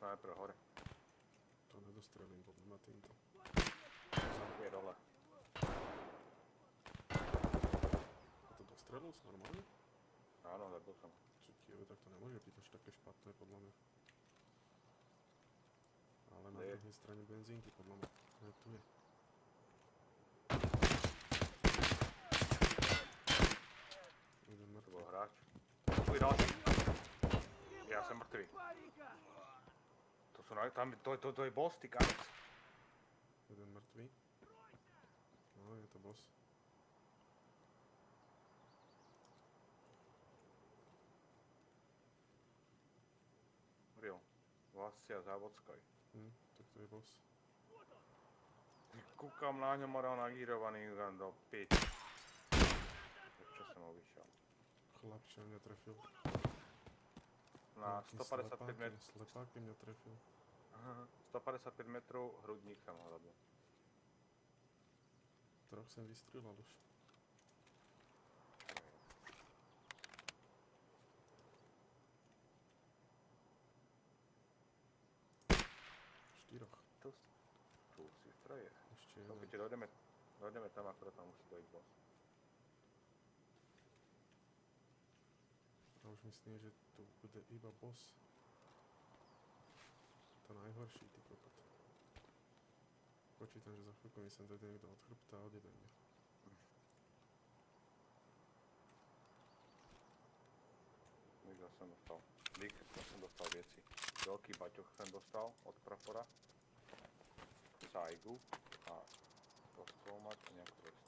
najprv hore. To nedostrelím podľa mňa týmto. Je dole. A to dostrelil si normálne? Áno, zabil som. Čo tiebe, tak to nemôže byť až také špatné podľa mňa. Ale na druhej strane benzínky podľa mňa. Ne, tu je. Jeden To mŕtvy. bol hráč. Tu je ďalší. Ja som mŕtvý. To sú to je boss, ty kanec. Jeden mŕtvy. No, je to boss. Real. Vlastia Závodskoj. Tak to je boss. Kúkam na ňom, mal nagírovaný do 5. Čo som ho vyšiel? Chlapče mňa trefil. Na Nejaký 155 metrov. Slepáky mňa trefil. 155 metrov, hrudník som ho zabil. Troch som vystrelal už. Štyroch. Tu si v troje. Ešte No jeden. keď dojdeme tam, akorát tam musí dojít boss. A už myslím, že tu bude iba boss. To najhorší, ty kokot. Počítam, že za chvíľku mi sem dojde niekto od chrbta a odjebe mňa. Ja som dostal. Ja som dostal veci. Veľký baťoch som dostal od prapora. Sajgu a kostol mať a nejakú vec.